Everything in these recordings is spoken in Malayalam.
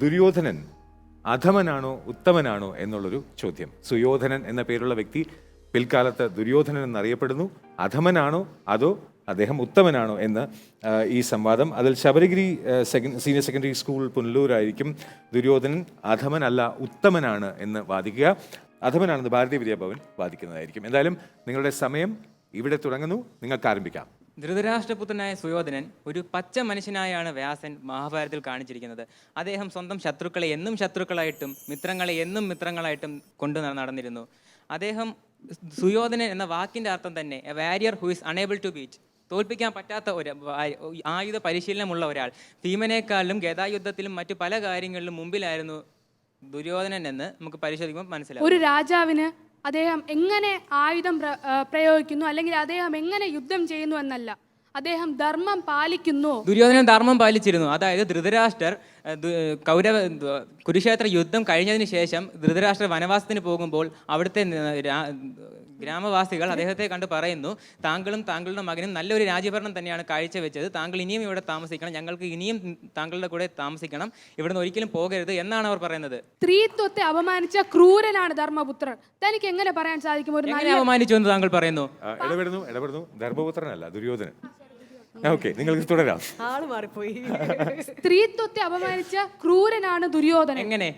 ദുര്യോധനൻ അധമനാണോ ഉത്തമനാണോ എന്നുള്ളൊരു ചോദ്യം. സുയോധനൻ എന്ന പേരുള്ള വ്യക്തി പിൽക്കാലത്ത് ദുര്യോധനൻ എന്നറിയപ്പെടുന്നു. അധമനാണോ അതോ അദ്ദേഹം ഉത്തമനാണോ എന്ന് ഈ സംവാദം. അതിൽ ശബരിഗിരി സീനിയർ സെക്കൻഡറി സ്കൂൾ പുനലൂരായിരിക്കും ദുര്യോധനൻ അധമനല്ല ഉത്തമനാണ് എന്ന് വാദിക്കുക. അധമനാണെന്ന് ഭാരതീയ വിദ്യാഭവൻ വാദിക്കുന്നതായിരിക്കും. എന്തായാലും നിങ്ങളുടെ സമയം ഇവിടെ തുടങ്ങുന്നു. നിങ്ങൾക്ക് ആരംഭിക്കാം. ധൃതരാഷ്ട്രപുത്രനായ സുയോധനൻ ഒരു പച്ച മനുഷ്യനായാണ് വ്യാസൻ മഹാഭാരതത്തിൽ കാണിച്ചിരിക്കുന്നത്. അദ്ദേഹം സ്വന്തം ശത്രുക്കളെ എന്നും ശത്രുക്കളായിട്ടും മിത്രങ്ങളെ എന്നും മിത്രങ്ങളായിട്ടും കൊണ്ടു നടന്നിരുന്നു. അദ്ദേഹം സുയോധനൻ എന്ന വാക്കിന്റെ അർത്ഥം തന്നെ a warrior who is unable to beat, തോൽപ്പിക്കാൻ പറ്റാത്ത ഒരു ആയുധ പരിശീലനമുള്ള ഒരാൾ. ഭീമനേക്കാളിലും ഗദായുദ്ധത്തിലും മറ്റു പല കാര്യങ്ങളിലും മുമ്പിലായിരുന്നു ദുര്യോധനൻ എന്ന് നമുക്ക് പരിശോധിക്കുമ്പോൾ മനസ്സിലാവും. ഒരു രാജാവിന് അദ്ദേഹം എങ്ങനെ ആയുധം പ്രയോഗിക്കുന്നു അല്ലെങ്കിൽ അദ്ദേഹം എങ്ങനെ യുദ്ധം ചെയ്യുന്നു എന്നല്ല, അദ്ദേഹം ധർമ്മം പാലിക്കുന്നു. ദുര്യോധനൻ ധർമ്മം പാലിച്ചിരുന്നു. അതായത് ധൃതരാഷ്ട്രർ കുരുക്ഷേത്ര യുദ്ധം കഴിഞ്ഞതിന് ശേഷം ധൃതരാഷ്ട്രർ വനവാസത്തിന് പോകുമ്പോൾ അവിടുത്തെ ഗ്രാമവാസികൾ അദ്ദേഹത്തെ കണ്ട് പറയുന്നു, താങ്കളും താങ്കളുടെ മകനും നല്ലൊരു രാജ്യഭരണം തന്നെയാണ് കാഴ്ചവെച്ചത്, താങ്കൾ ഇനിയും ഇവിടെ താമസിക്കണം, ഞങ്ങൾക്ക് ഇനിയും താങ്കളുടെ കൂടെ താമസിക്കണം, ഇവിടുന്ന് ഒരിക്കലും പോകരുത് എന്നാണ് അവർ പറയുന്നത്. സ്ത്രീത്വത്തെ അപമാനിച്ച ക്രൂരനാണ് ധർമ്മപുത്രൻ. തനിക്ക് എങ്ങനെ പറയാൻ സാധിക്കും? ഒരു അപമാനിച്ചു എന്ന് താങ്കൾ പറയുന്നു. ഇടപെടുന്നു ധർമ്മപുത്രനല്ല ദുര്യോധനൻ. ഓക്കെ, നിങ്ങൾക്ക് തുടരാം. ആള് മാറിപ്പോയി. സ്ത്രീത്വത്തെ അപമാനിച്ച ക്രൂരനാണ് ദുര്യോധനൻ. എങ്ങനെ?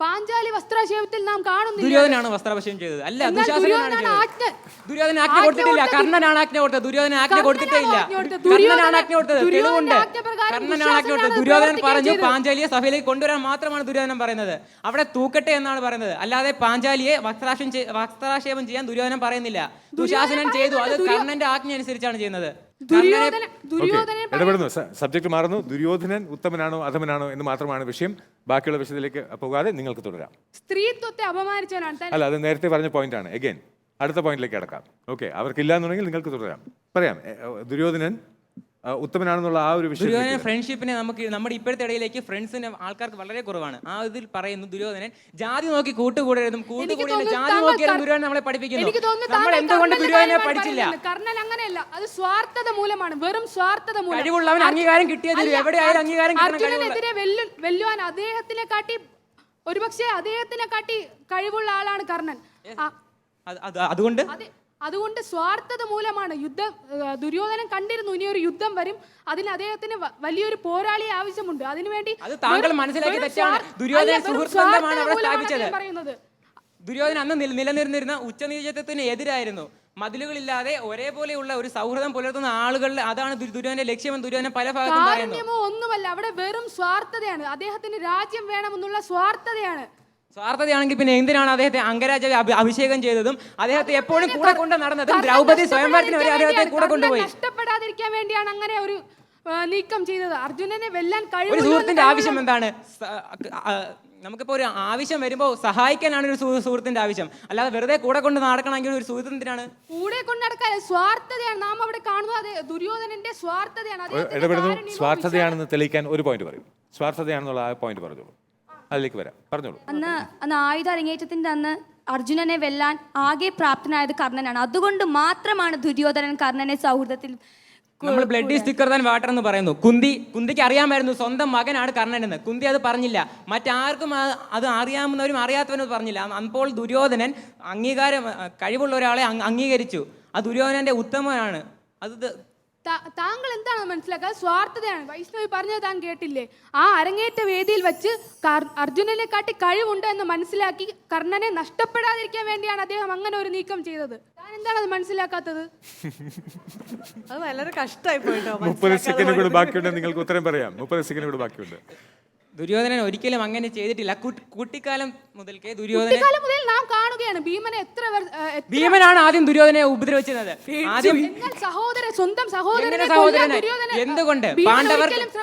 പാഞ്ചാലി വസ്ത്രാക്ഷേപത്തിൽ നാം കാണുന്നില്ല. ദുര്യോധനാണ് വസ്ത്രാഭിഷേകം ചെയ്തത്. അല്ല, ദുര്യോധനൻ ആജ്ഞ കൊടുത്തിട്ടില്ല. കർണനാണ് ആജ്ഞ കൊടുത്തത്. ദുര്യോധനൻ ആജ്ഞ കൊടുത്തിട്ടേ ഇല്ല. കർണനാണ് ആജ്ഞ കൊടുത്തത്. തെളിവുണ്ട്. കർണനാണ് ആജ്ഞ കൊടുത്തത്. ദുര്യോധനൻ പറഞ്ഞു പാഞ്ചാലിയെ സഭയിലേക്ക് കൊണ്ടുവരാൻ മാത്രമാണ് ദുര്യോധനൻ പറയുന്നത്. അവിടെ തൂക്കട്ടെ എന്നാണ് പറയുന്നത്. അല്ലാതെ പാഞ്ചാലിയെ വസ്ത്രാക്ഷേപം ചെയ്യാൻ ദുര്യോധനൻ പറയുന്നില്ല. ദുശാസനൻ ചെയ്തു. അത് കർണന്റെ ആജ്ഞ അനുസരിച്ചാണ് ചെയ്യുന്നത്. ഇടപെടുന്നു. സബ്ജക്ട് മാറുന്നു. ദുര്യോധനൻ ഉത്തമനാണോ അധമനാണോ എന്ന് മാത്രമാണ് വിഷയം. ബാക്കിയുള്ള വിഷയത്തിലേക്ക് പോകാതെ നിങ്ങൾക്ക് തുടരാം. സ്ത്രീത്വത്തെ അപമാനിച്ചവനാണ്. അല്ല, അത് നേരത്തെ പറഞ്ഞ പോയിന്റ് ആണ്. എഗൈൻ അടുത്ത പോയിന്റിലേക്ക് കിടക്കാം. ഓക്കെ, അവർക്കില്ല എന്നുണ്ടെങ്കിൽ നിങ്ങൾക്ക് തുടരാം. പറയാം, ദുര്യോധനൻ ഉത്തമനാണെന്നുള്ള ആ ഒരു വിഷയം. ദുര്യോധനൻ ഫ്രണ്ട്ഷിപ്പിനെ നമുക്ക് നമ്മുടെ ഇപ്പോഴത്തെ ഇടയിലേക്ക് ഫ്രണ്ട്സിന് ആൾക്കാർക്ക് വളരെ കുറവാണ്. ആ ഇതിൽ പറയുന്നു ദുര്യോധനൻ ജാതി നോക്കി കൂട്ടുകൂടരുതും, കൂട്ടുകൂടിയാലും ജാതി നോക്കിയാലും ദുര്യോധനൻ നമ്മളെ പഠിപ്പിക്കുന്നു. നമ്മൾ എന്തുകൊണ്ട് ദുര്യോധനെ പഠിച്ചില്ല? കർണൻ അങ്ങനെയല്ല, അത് സ്വാർത്ഥത മൂലമാണ്, വെറും സ്വാർത്ഥത മൂലം. കഴിവുള്ളവൻ അംഗീകാരം കിട്ടിയത് എവിടെയായാലും അംഗീകാരം കിട്ടണം. അർജുനനെതിരെ വെല്ലുവാൻ അദ്ദേഹത്തിനെ കാട്ടി ഒരുപക്ഷെ അദ്ദേഹത്തിനെ കാട്ടി കഴിവുള്ള ആളാണ് കർണൻ. അതുകൊണ്ട് സ്വാർത്ഥത മൂലമാണ് യുദ്ധം. ദുര്യോധനൻ കണ്ടിരുന്നു ഇനിയൊരു യുദ്ധം വരും, അതിന് അദ്ദേഹത്തിന് വലിയൊരു പോരാളിയെ ആവശ്യമുണ്ട്. അതിനുവേണ്ടി ദുര്യോധനൻ അന്ന് നിലനിന്നിരുന്ന ഉച്ചനീചത്വത്തിന് എതിരായിരുന്നു. മതിലുകളില്ലാതെ ഒരേപോലെയുള്ള ഒരു സൗഹൃദം പുലർത്തുന്ന ആളുകളിൽ അതാണ് ദുര്യോധനന്റെ ലക്ഷ്യമെന്ന് ദുര്യോധനൻ പല ഭാഗത്തും പറയുന്നു. ഒന്നുമല്ല, അവിടെ വെറും സ്വാർത്ഥതയാണ്. അദ്ദേഹത്തിന് രാജ്യം വേണമെന്നുള്ള സ്വാർത്ഥതയാണ്. സ്വാർത്ഥതയാണെങ്കിൽ പിന്നെ എന്തിനാണ് അദ്ദേഹത്തെ അംഗരാജാവ് അഭിഷേകം ചെയ്തതും അദ്ദേഹത്തെ എപ്പോഴും കൂടെ കൊണ്ട് നടന്നതും? ദ്രൗപദി സ്വയംവരത്തിന് വരെ അദ്ദേഹത്തെ കൂടെ കൊണ്ടുപോയി. നഷ്ടപ്പെടാതിരിക്കാൻ വേണ്ടിയാണ് അങ്ങനെ ഒരു നീക്കം ചെയ്തത്. അർജുനനെ വെല്ലാൻ ഒരു സുഹൃത്തിന്റെ ആവശ്യം എന്താണ്? നമുക്കിപ്പോ ഒരു ആവശ്യം വരുമ്പോൾ സഹായിക്കാനാണ് ഒരു സുഹൃത്തിന്റെ ആവശ്യം, അല്ലാതെ വെറുതെ കൂടെ കൊണ്ട് നടക്കണമെങ്കിൽ ഒരു സുഹൃത്തിനാണ് കൂടെ കൊണ്ട് നടക്കാൻ. സ്വാർത്ഥതയാണ് നാം അവിടെ കാണുന്നത്. ദുര്യോധനന്റെ സ്വാർത്ഥതയാണ്. സ്വാർത്ഥതയാണെന്ന് തെളിയിക്കാൻ ഒരു പോയിന്റ് പറയും. സ്വാർത്ഥതയാണെന്നുള്ള ആ പോയിന്റ് പറഞ്ഞോളൂ. അതിലേക്ക് വരാം, പറഞ്ഞോളൂ. അന്ന് ആയുധ അരങ്ങേറ്റത്തിന്റെ അന്ന് അർജുനനെ വെല്ലാൻ ആകെ പ്രാപ്തനായത് കർണനാണ്. അതുകൊണ്ട് മാത്രമാണ് ദുര്യോധനൻ കർണനെ സൗഹൃദത്തിൽ നമ്മൾ ബ്ലഡ് സ്റ്റിക്കർ താൻ വാട്ടർ എന്ന് പറയുന്നു. കുന്തിക്ക് അറിയാമായിരുന്നു സ്വന്തം മകനാണ് കർണനെന്ന്. കുന്തി അത് പറഞ്ഞില്ല. മറ്റാർക്കും അത് അറിയാവുന്നവരും അറിയാത്തവരും പറഞ്ഞില്ല. അപ്പോൾ ദുര്യോധനൻ കഴിവുള്ള ഒരാളെ അംഗീകരിച്ചു. ആ ദുര്യോധനന്റെ ഉത്തമനാണ്. അത് താങ്കൾ എന്താണ് മനസ്സിലാക്കുക? സ്വാർത്ഥതയാണ്. വൈഷ്ണവി പറഞ്ഞത് താൻ കേട്ടില്ലേ? ആ അരങ്ങേറ്റ വേദിയിൽ വെച്ച് അർജുനനെ കാട്ടി കഴിവുണ്ട് എന്ന് മനസ്സിലാക്കി കർണനെ നഷ്ടപ്പെടാതിരിക്കാൻ വേണ്ടിയാണ് അദ്ദേഹം അങ്ങനെ ഒരു നീക്കം ചെയ്തത്. താൻ എന്താണ് അത് മനസ്സിലാക്കാത്തത്? അത് വളരെ കഷ്ടമായി പോയിട്ടോ. 30 സെക്കൻഡ് കൂടി ബാക്കിയുണ്ട്. നിങ്ങൾക്ക് ഉത്തരം പറയാം. 30 സെക്കൻഡ് കൂടി ബാക്കിയുണ്ട്. ദുര്യോധനൻ ഒരിക്കലും അങ്ങനെ ചെയ്തിട്ടില്ല. കുട്ടിക്കാലം മുതൽക്കേ മുതൽ നാം കാണുകയാണ് ഭീമനാണ് ആദ്യം ദുര്യോധനെ ഉപദ്രവിച്ചത്. ആദ്യം സ്വന്തം സഹോദരനെ. എന്തുകൊണ്ട്?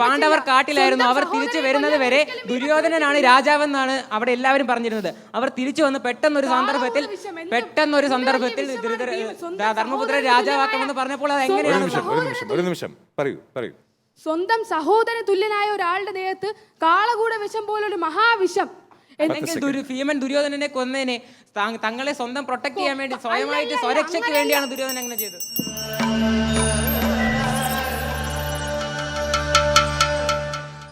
പാണ്ഡവർ കാട്ടിലായിരുന്നു. അവർ തിരിച്ചു വരുന്നത് വരെ ദുര്യോധനനാണ് രാജാവെന്നാണ് അവിടെ എല്ലാവരും പറഞ്ഞിരുന്നത്. അവർ തിരിച്ചു വന്ന് പെട്ടെന്നൊരു സന്ദർഭത്തിൽ ധർമ്മപുത്ര രാജാവാക്കണമെന്ന് പറഞ്ഞപ്പോൾ അത് എങ്ങനെയാണ്? ഒരു നിമിഷം പറയൂ. സ്വന്തം സഹോദര തുല്യനായ ഒരാളുടെ ദേഹത്ത് കാളകൂട വിഷം പോലൊരു മഹാവിഷം. ഭീമൻ ദുര്യോധനനെ കൊന്നേനെ തങ്ങളെ സ്വന്തം പ്രൊട്ടക്ട് ചെയ്യാൻ വേണ്ടി, സ്വയമായിട്ട് സ്വരക്ഷയ്ക്ക് വേണ്ടിയാണ് ദുര്യോധനൻ അങ്ങനെ ചെയ്തത്.